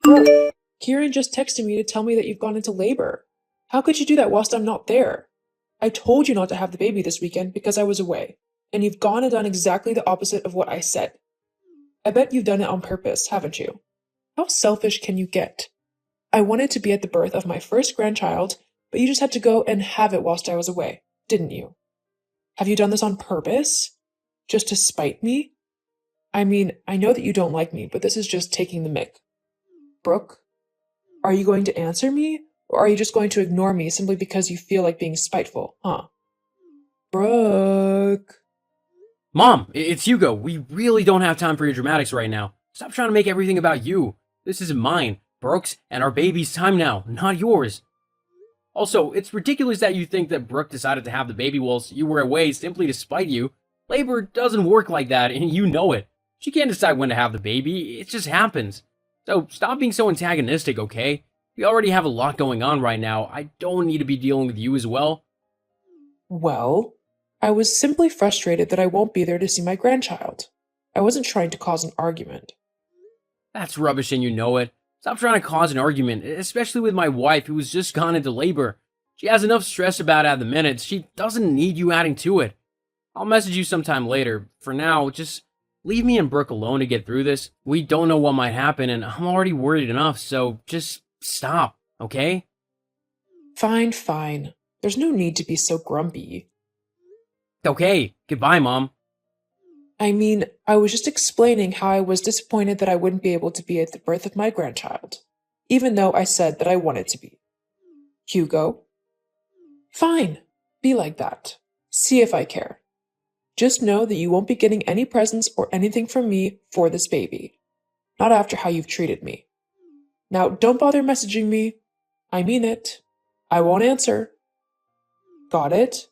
Bro, Kieran just texted me to tell me that you've gone into labor. How could you do that whilst I'm not there? I told you not to have the baby this weekend because I was away, and you've gone and done exactly the opposite of what I said. I bet you've done it on purpose, haven't you? How selfish can you get? I wanted to be at the birth of my first grandchild, but you just had to go and have it whilst I was away, didn't you? Have you done this on purpose? Just to spite me? I mean, I know that you don't like me, but this is just taking the mick. Brooke, are you going to answer me? Or are you just going to ignore me simply because you feel like being spiteful, huh? Brooke. Mom, it's Hugo. We really don't have time for your dramatics right now. Stop trying to make everything about you. This isn't mine, Brooke's, and our baby's time now, not yours. Also, it's ridiculous that you think that Brooke decided to have the baby whilst you were away simply to spite you. Labor doesn't work like that, and you know it. She can't decide when to have the baby, it just happens. So stop being so antagonistic, okay? We already have a lot going on right now. I don't need to be dealing with you as well. Well, I was simply frustrated that I won't be there to see my grandchild. I wasn't trying to cause an argument. That's rubbish and you know it. Stop trying to cause an argument, especially with my wife who has just gone into labor. She has enough stress about it at the minute. She doesn't need you adding to it. I'll message you sometime later. For now, just leave me and Brooke alone to get through this. We don't know what might happen and I'm already worried enough, so just stop, okay? Fine, fine. There's no need to be so grumpy. Okay, goodbye, Mom. I mean, I was just explaining how I was disappointed that I wouldn't be able to be at the birth of my grandchild, even though I said that I wanted to be. Hugo? Fine, be like that. See if I care. Just know that you won't be getting any presents or anything from me for this baby. Not after how you've treated me. Now, don't bother messaging me. I mean it. I won't answer. Got it?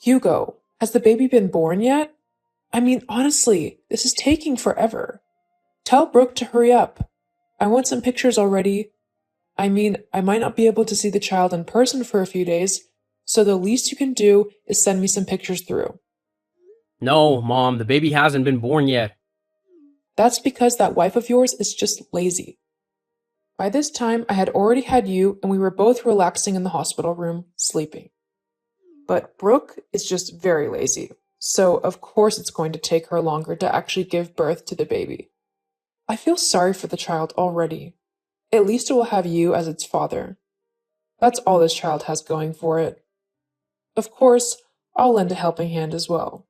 Hugo, has the baby been born yet? I mean, honestly, this is taking forever. Tell Brooke to hurry up. I want some pictures already. I mean, I might not be able to see the child in person for a few days, so the least you can do is send me some pictures through. No, Mom, the baby hasn't been born yet. That's because that wife of yours is just lazy. By this time, I had already had you, and we were both relaxing in the hospital room, sleeping. But Brooke is just very lazy, so of course it's going to take her longer to actually give birth to the baby. I feel sorry for the child already. At least it will have you as its father. That's all this child has going for it. Of course, I'll lend a helping hand as well.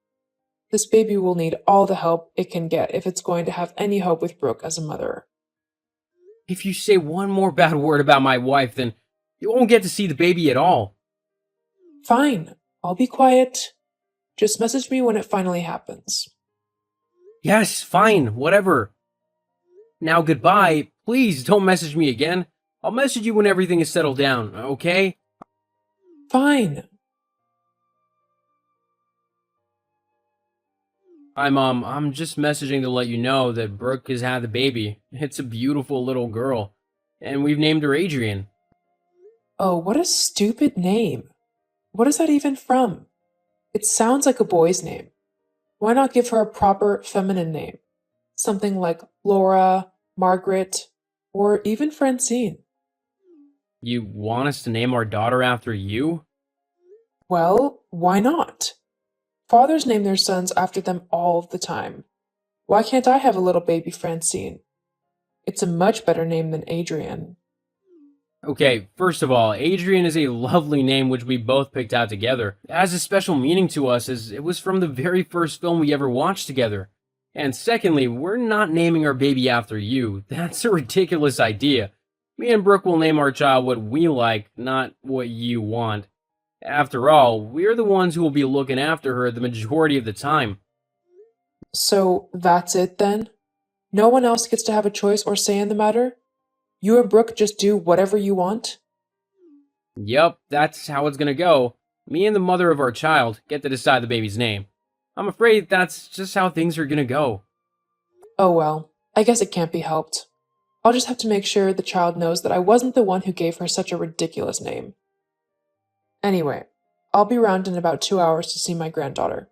This baby will need all the help it can get if it's going to have any hope with Brooke as a mother. If you say one more bad word about my wife, then you won't get to see the baby at all. Fine, I'll be quiet. Just message me when it finally happens. Yes, fine, whatever. Now goodbye. Please don't message me again. I'll message you when everything is settled down, okay? Fine. Hi, Mom. I'm just messaging to let you know that Brooke has had the baby. It's a beautiful little girl. And we've named her Adrian. Oh, what a stupid name. What is that even from? It sounds like a boy's name. Why not give her a proper feminine name? Something like Laura, Margaret, or even Francine. You want us to name our daughter after you? Well, why not? Fathers name their sons after them all the time. Why can't I have a little baby Francine? It's a much better name than Adrian. Okay, first of all, Adrian is a lovely name which we both picked out together. It has a special meaning to us as it was from the very first film we ever watched together. And secondly, we're not naming our baby after you. That's a ridiculous idea. Me and Brooke will name our child what we like, not what you want. After all, we're the ones who will be looking after her the majority of the time. So that's it then? No one else gets to have a choice or say in the matter? You and Brooke just do whatever you want? Yup, that's how it's gonna go. Me and the mother of our child get to decide the baby's name. I'm afraid that's just how things are gonna go. Oh well, I guess it can't be helped. I'll just have to make sure the child knows that I wasn't the one who gave her such a ridiculous name. Anyway, I'll be around in about 2 hours to see my granddaughter.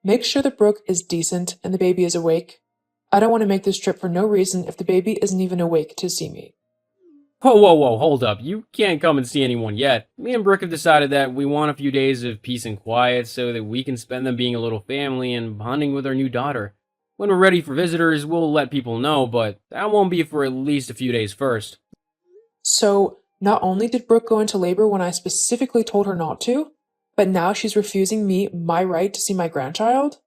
Make sure that Brooke is decent and the baby is awake, I don't want to make this trip for no reason if the baby isn't even awake to see me. Whoa, whoa, whoa, hold up. You can't come and see anyone yet. Me and Brooke have decided that we want a few days of peace and quiet so that we can spend them being a little family and bonding with our new daughter. When we're ready for visitors, we'll let people know, but that won't be for at least a few days first. So, not only did Brooke go into labor when I specifically told her not to, but now she's refusing me my right to see my grandchild?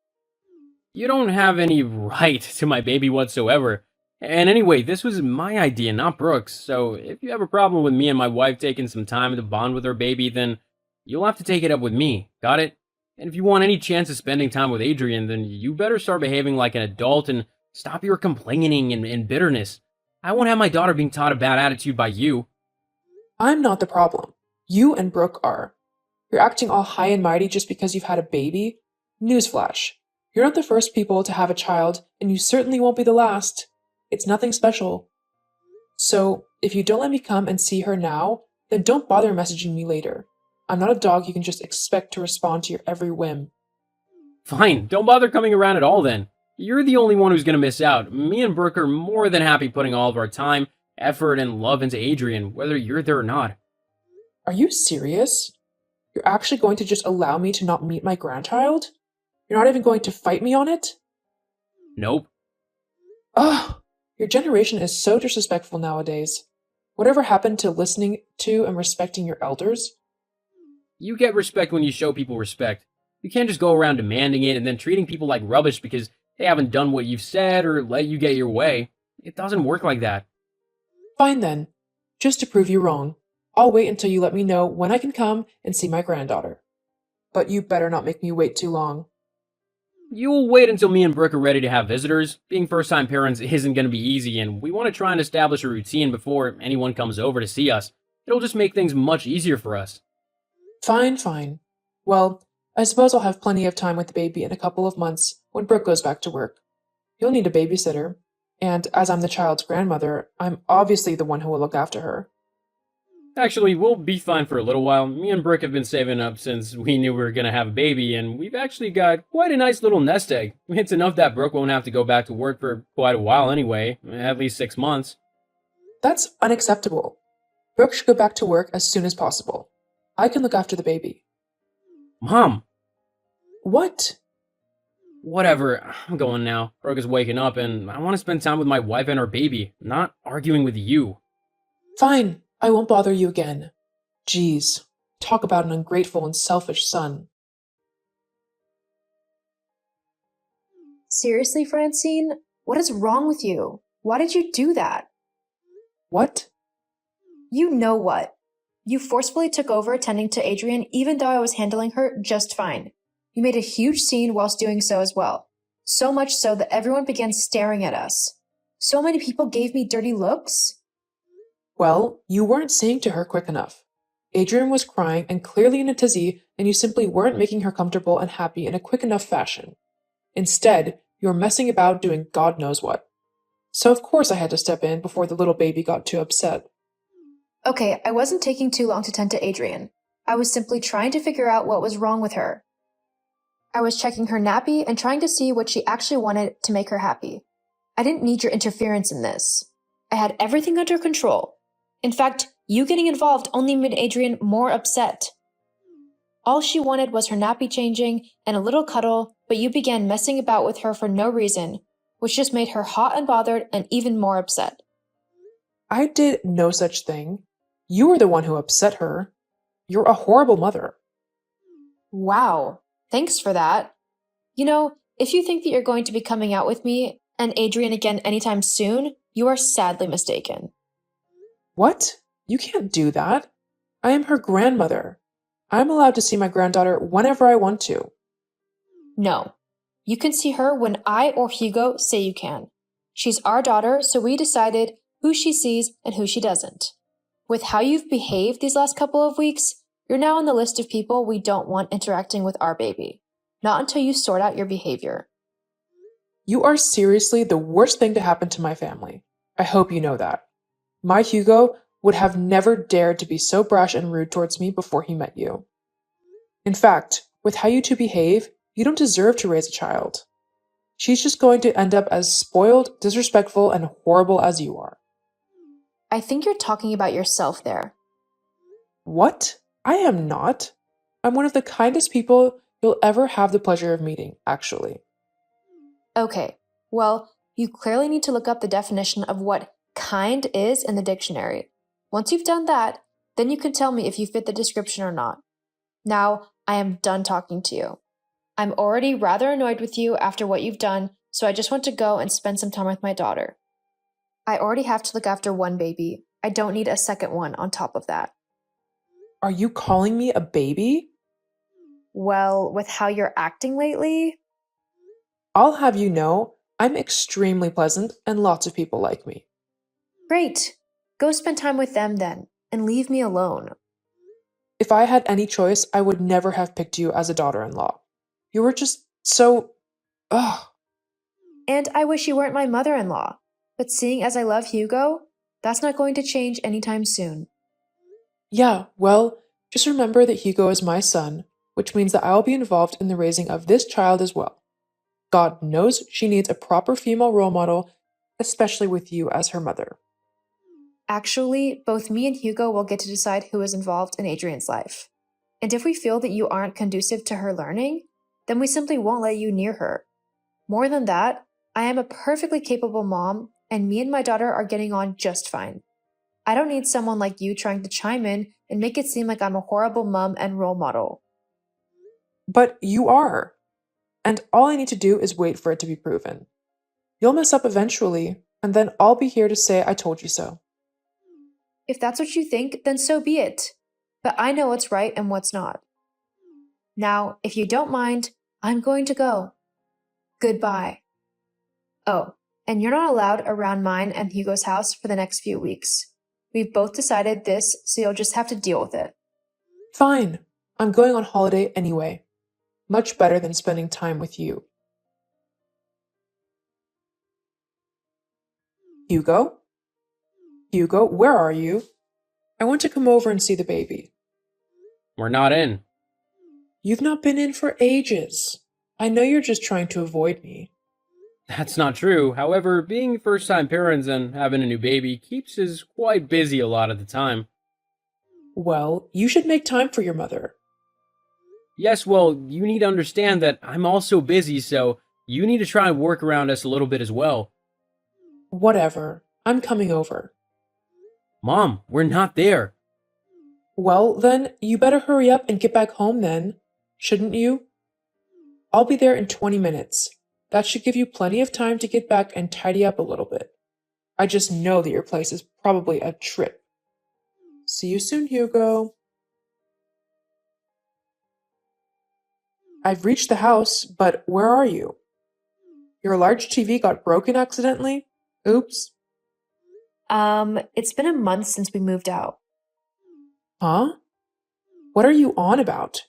You don't have any right to my baby whatsoever. And anyway, this was my idea, not Brooke's, so if you have a problem with me and my wife taking some time to bond with our baby, then you'll have to take it up with me, got it? And if you want any chance of spending time with Adrian, then you better start behaving like an adult and stop your complaining and bitterness. I won't have my daughter being taught a bad attitude by you. I'm not the problem. You and Brooke are. You're acting all high and mighty just because you've had a baby? Newsflash. You're not the first people to have a child, and you certainly won't be the last. It's nothing special. So, if you don't let me come and see her now, then don't bother messaging me later. I'm not a dog you can just expect to respond to your every whim. Fine, don't bother coming around at all then. You're the only one who's gonna miss out. Me and Brooke are more than happy putting all of our time, effort, and love into Adrian, whether you're there or not. Are you serious? You're actually going to just allow me to not meet my grandchild? You're not even going to fight me on it? Nope. Ugh! Your generation is so disrespectful nowadays. Whatever happened to listening to and respecting your elders? You get respect when you show people respect. You can't just go around demanding it and then treating people like rubbish because they haven't done what you've said or let you get your way. It doesn't work like that. Fine then. Just to prove you wrong, I'll wait until you let me know when I can come and see my granddaughter. But you better not make me wait too long. You'll wait until me and Brooke are ready to have visitors. Being first-time parents isn't going to be easy, and we want to try and establish a routine before anyone comes over to see us. It'll just make things much easier for us. Fine, fine. Well, I suppose I'll have plenty of time with the baby in a couple of months when Brooke goes back to work. You'll need a babysitter, and as I'm the child's grandmother, I'm obviously the one who will look after her. Actually, we'll be fine for a little while. Me and Brooke have been saving up since we knew we were going to have a baby, and we've actually got quite a nice little nest egg. It's enough that Brooke won't have to go back to work for quite a while anyway, at least 6 months. That's unacceptable. Brooke should go back to work as soon as possible. I can look after the baby. Mom! What? Whatever, I'm going now. Brooke is waking up, and I want to spend time with my wife and our baby, not arguing with you. Fine, I won't bother you again. Jeez, talk about an ungrateful and selfish son. Seriously, Francine? What is wrong with you? Why did you do that? What? You know what? You forcefully took over attending to Adrian even though I was handling her just fine. You made a huge scene whilst doing so as well. So much so that everyone began staring at us. So many people gave me dirty looks. Well, you weren't saying to her quick enough. Adrian was crying and clearly in a tizzy, and you simply weren't making her comfortable and happy in a quick enough fashion. Instead, you were messing about doing God knows what. So of course I had to step in before the little baby got too upset. Okay, I wasn't taking too long to tend to Adrian. I was simply trying to figure out what was wrong with her. I was checking her nappy and trying to see what she actually wanted to make her happy. I didn't need your interference in this. I had everything under control. In fact, you getting involved only made Adrian more upset. All she wanted was her nappy changing and a little cuddle, but you began messing about with her for no reason, which just made her hot and bothered and even more upset. I did no such thing. You were the one who upset her. You're a horrible mother. Wow, thanks for that. You know, if you think that you're going to be coming out with me and Adrian again anytime soon, you are sadly mistaken. What? You can't do that. I am her grandmother. I'm allowed to see my granddaughter whenever I want to. No, you can see her when I or Hugo say you can. She's our daughter, so we decided who she sees and who she doesn't. With how you've behaved these last couple of weeks, you're now on the list of people we don't want interacting with our baby. Not until you sort out your behavior. You are seriously the worst thing to happen to my family. I hope you know that. My Hugo would have never dared to be so brash and rude towards me before he met you. In fact, with how you two behave, you don't deserve to raise a child. She's just going to end up as spoiled, disrespectful, and horrible as you are. I think you're talking about yourself there. What? I am not. I'm one of the kindest people you'll ever have the pleasure of meeting, actually. Okay, well, you clearly need to look up the definition of what kind is in the dictionary. Once you've done that, then you can tell me if you fit the description or not. Now, I am done talking to you. I'm already rather annoyed with you after what you've done, so I just want to go and spend some time with my daughter. I already have to look after one baby. I don't need a second one on top of that. Are you calling me a baby? Well, with how you're acting lately, I'll have you know, I'm extremely pleasant and lots of people like me. great. Go spend time with them then, and leave me alone. If I had any choice, I would never have picked you as a daughter-in-law. You were just so... Ugh. And I wish you weren't my mother-in-law. But seeing as I love Hugo, that's not going to change anytime soon. Yeah, well, just remember that Hugo is my son, which means that I'll be involved in the raising of this child as well. God knows she needs a proper female role model, especially with you as her mother. Actually, both me and Hugo will get to decide who is involved in Adrian's life. And if we feel that you aren't conducive to her learning, then we simply won't let you near her. More than that, I am a perfectly capable mom, and me and my daughter are getting on just fine. I don't need someone like you trying to chime in and make it seem like I'm a horrible mom and role model. But you are. And all I need to do is wait for it to be proven. You'll mess up eventually, and then I'll be here to say I told you so. If that's what you think, then so be it. But I know what's right and what's not. Now, if you don't mind, I'm going to go. Goodbye. Oh, and you're not allowed around mine and Hugo's house for the next few weeks. We've both decided this, so you'll just have to deal with it. Fine. I'm going on holiday anyway. Much better than spending time with you. Hugo? Hugo, where are you? I want to come over and see the baby. We're not in. You've not been in for ages. I know you're just trying to avoid me. That's not true. However, being first-time parents and having a new baby keeps us quite busy a lot of the time. Well, you should make time for your mother. Yes, well, you need to understand that I'm also busy, so you need to try and work around us a little bit as well. Whatever. I'm coming over. Mom, we're not there. Well, then, you better hurry up and get back home then. Shouldn't you? I'll be there in 20 minutes. That should give you plenty of time to get back and tidy up a little bit. I just know that your place is probably a trip. See you soon, Hugo. I've reached the house, but where are you? Your large TV got broken accidentally? Oops. It's been a month since we moved out. Huh? What are you on about?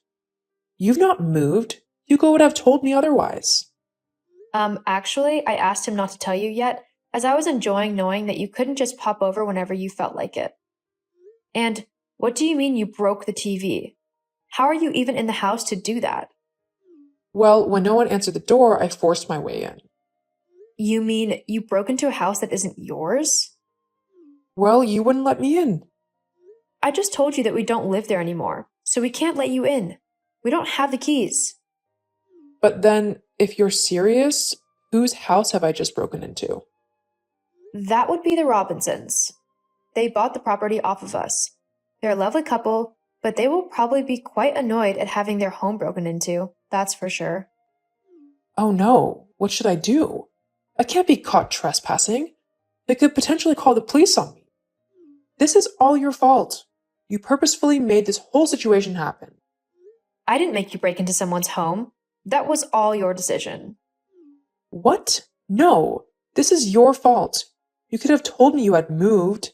You've not moved. Hugo would have told me otherwise. Actually, I asked him not to tell you yet, as I was enjoying knowing that you couldn't just pop over whenever you felt like it. And what do you mean you broke the TV? How are you even in the house to do that? Well, when no one answered the door, I forced my way in. You mean you broke into a house that isn't yours? Well, you wouldn't let me in. I just told you that we don't live there anymore, so we can't let you in. We don't have the keys. But then, if you're serious, whose house have I just broken into? That would be the Robinsons. They bought the property off of us. They're a lovely couple, but they will probably be quite annoyed at having their home broken into, that's for sure. Oh no, what should I do? I can't be caught trespassing. They could potentially call the police on me. This is all your fault. You purposefully made this whole situation happen. I didn't make you break into someone's home. That was all your decision. What? No, this is your fault. You could have told me you had moved.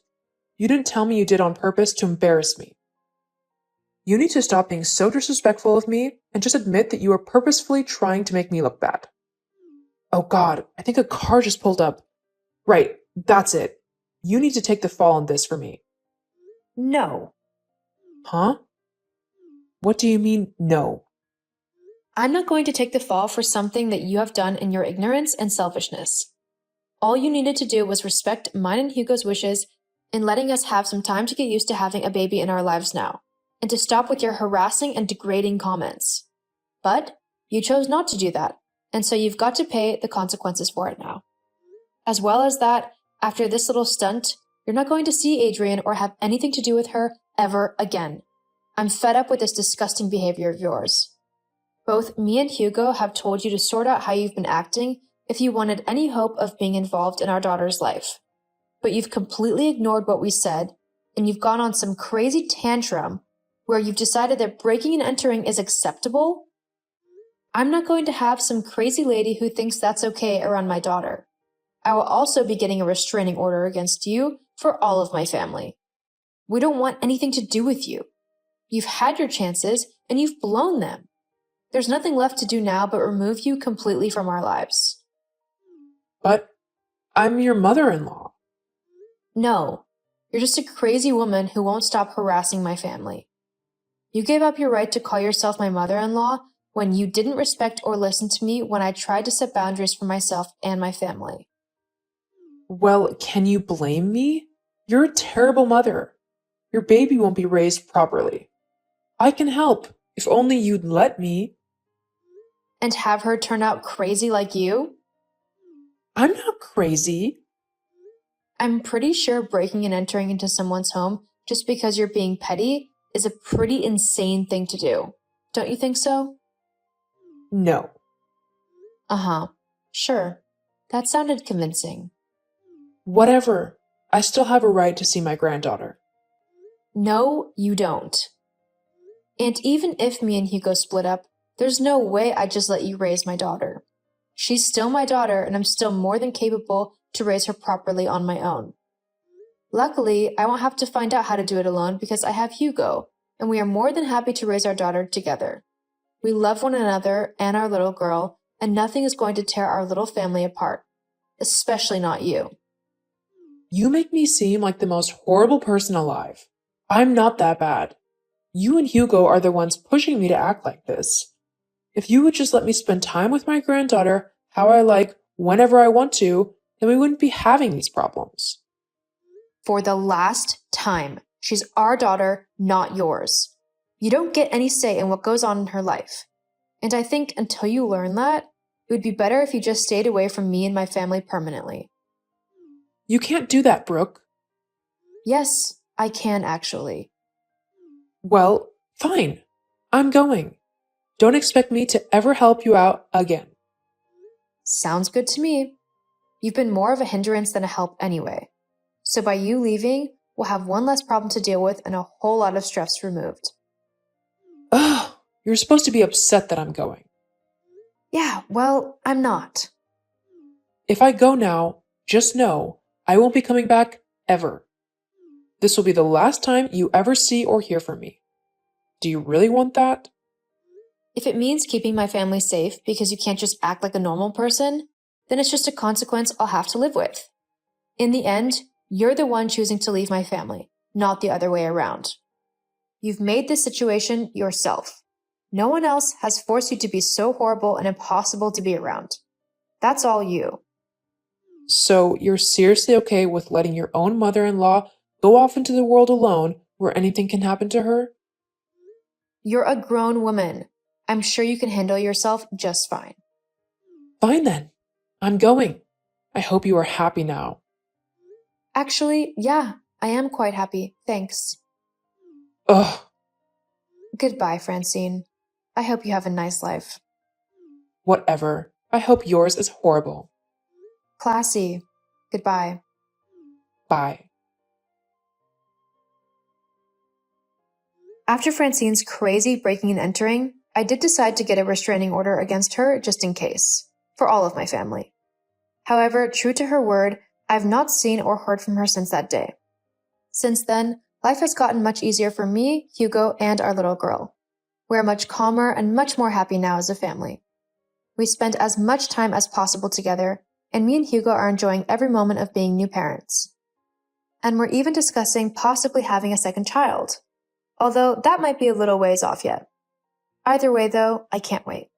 You didn't tell me you did on purpose to embarrass me. You need to stop being so disrespectful of me and just admit that you are purposefully trying to make me look bad. Oh God, I think a car just pulled up. Right, that's it. You need to take the fall on this for me. No. Huh? What do you mean, no? I'm not going to take the fall for something that you have done in your ignorance and selfishness. All you needed to do was respect mine and Hugo's wishes in letting us have some time to get used to having a baby in our lives now, and to stop with your harassing and degrading comments. But you chose not to do that, and so you've got to pay the consequences for it now. As well as that, after this little stunt, you're not going to see Adrian or have anything to do with her ever again. I'm fed up with this disgusting behavior of yours. Both me and Hugo have told you to sort out how you've been acting if you wanted any hope of being involved in our daughter's life. But you've completely ignored what we said, and you've gone on some crazy tantrum where you've decided that breaking and entering is acceptable? I'm not going to have some crazy lady who thinks that's okay around my daughter. I will also be getting a restraining order against you for all of my family. We don't want anything to do with you. You've had your chances, and you've blown them. There's nothing left to do now but remove you completely from our lives. But I'm your mother-in-law. No, you're just a crazy woman who won't stop harassing my family. You gave up your right to call yourself my mother-in-law when you didn't respect or listen to me when I tried to set boundaries for myself and my family. Well, can you blame me? You're a terrible mother. Your baby won't be raised properly. I can help, if only you'd let me. And have her turn out crazy like you? I'm not crazy. I'm pretty sure breaking and entering into someone's home just because you're being petty is a pretty insane thing to do. Don't you think so? No. Uh-huh. Sure. That sounded convincing. Whatever. I still have a right to see my granddaughter. No, you don't. And even if me and Hugo split up, there's no way I'd just let you raise my daughter. She's still my daughter, and I'm still more than capable to raise her properly on my own. Luckily, I won't have to find out how to do it alone because I have Hugo, and we are more than happy to raise our daughter together. We love one another and our little girl, and nothing is going to tear our little family apart, especially not you. You make me seem like the most horrible person alive. I'm not that bad. You and Hugo are the ones pushing me to act like this. If you would just let me spend time with my granddaughter how I like, whenever I want to, then we wouldn't be having these problems. For the last time, she's our daughter, not yours. You don't get any say in what goes on in her life. And I think until you learn that, it would be better if you just stayed away from me and my family permanently. You can't do that, Brooke. Yes, I can actually. Well, fine. I'm going. Don't expect me to ever help you out again. Sounds good to me. You've been more of a hindrance than a help anyway. So by you leaving, we'll have one less problem to deal with and a whole lot of stress removed. Ugh, you're supposed to be upset that I'm going. Yeah, well, I'm not. If I go now, just know I won't be coming back ever. This will be the last time you ever see or hear from me. Do you really want that? If it means keeping my family safe because you can't just act like a normal person, then it's just a consequence I'll have to live with. In the end, you're the one choosing to leave my family, not the other way around. You've made this situation yourself. No one else has forced you to be so horrible and impossible to be around. That's all you. So you're seriously okay with letting your own mother-in-law go off into the world alone where anything can happen to her? You're a grown woman. I'm sure you can handle yourself just fine. Fine then. I'm going. I hope you are happy now. Actually, yeah, I am quite happy. Thanks. Ugh. Goodbye, Francine. I hope you have a nice life. Whatever. I hope yours is horrible. Classy. Goodbye. Bye. After Francine's crazy breaking and entering, I did decide to get a restraining order against her just in case, for all of my family. However, true to her word, I've not seen or heard from her since that day. Since then, life has gotten much easier for me, Hugo, and our little girl. We're much calmer and much more happy now as a family. We spend as much time as possible together, and me and Hugo are enjoying every moment of being new parents. And we're even discussing possibly having a second child, although that might be a little ways off yet. Either way, though, I can't wait.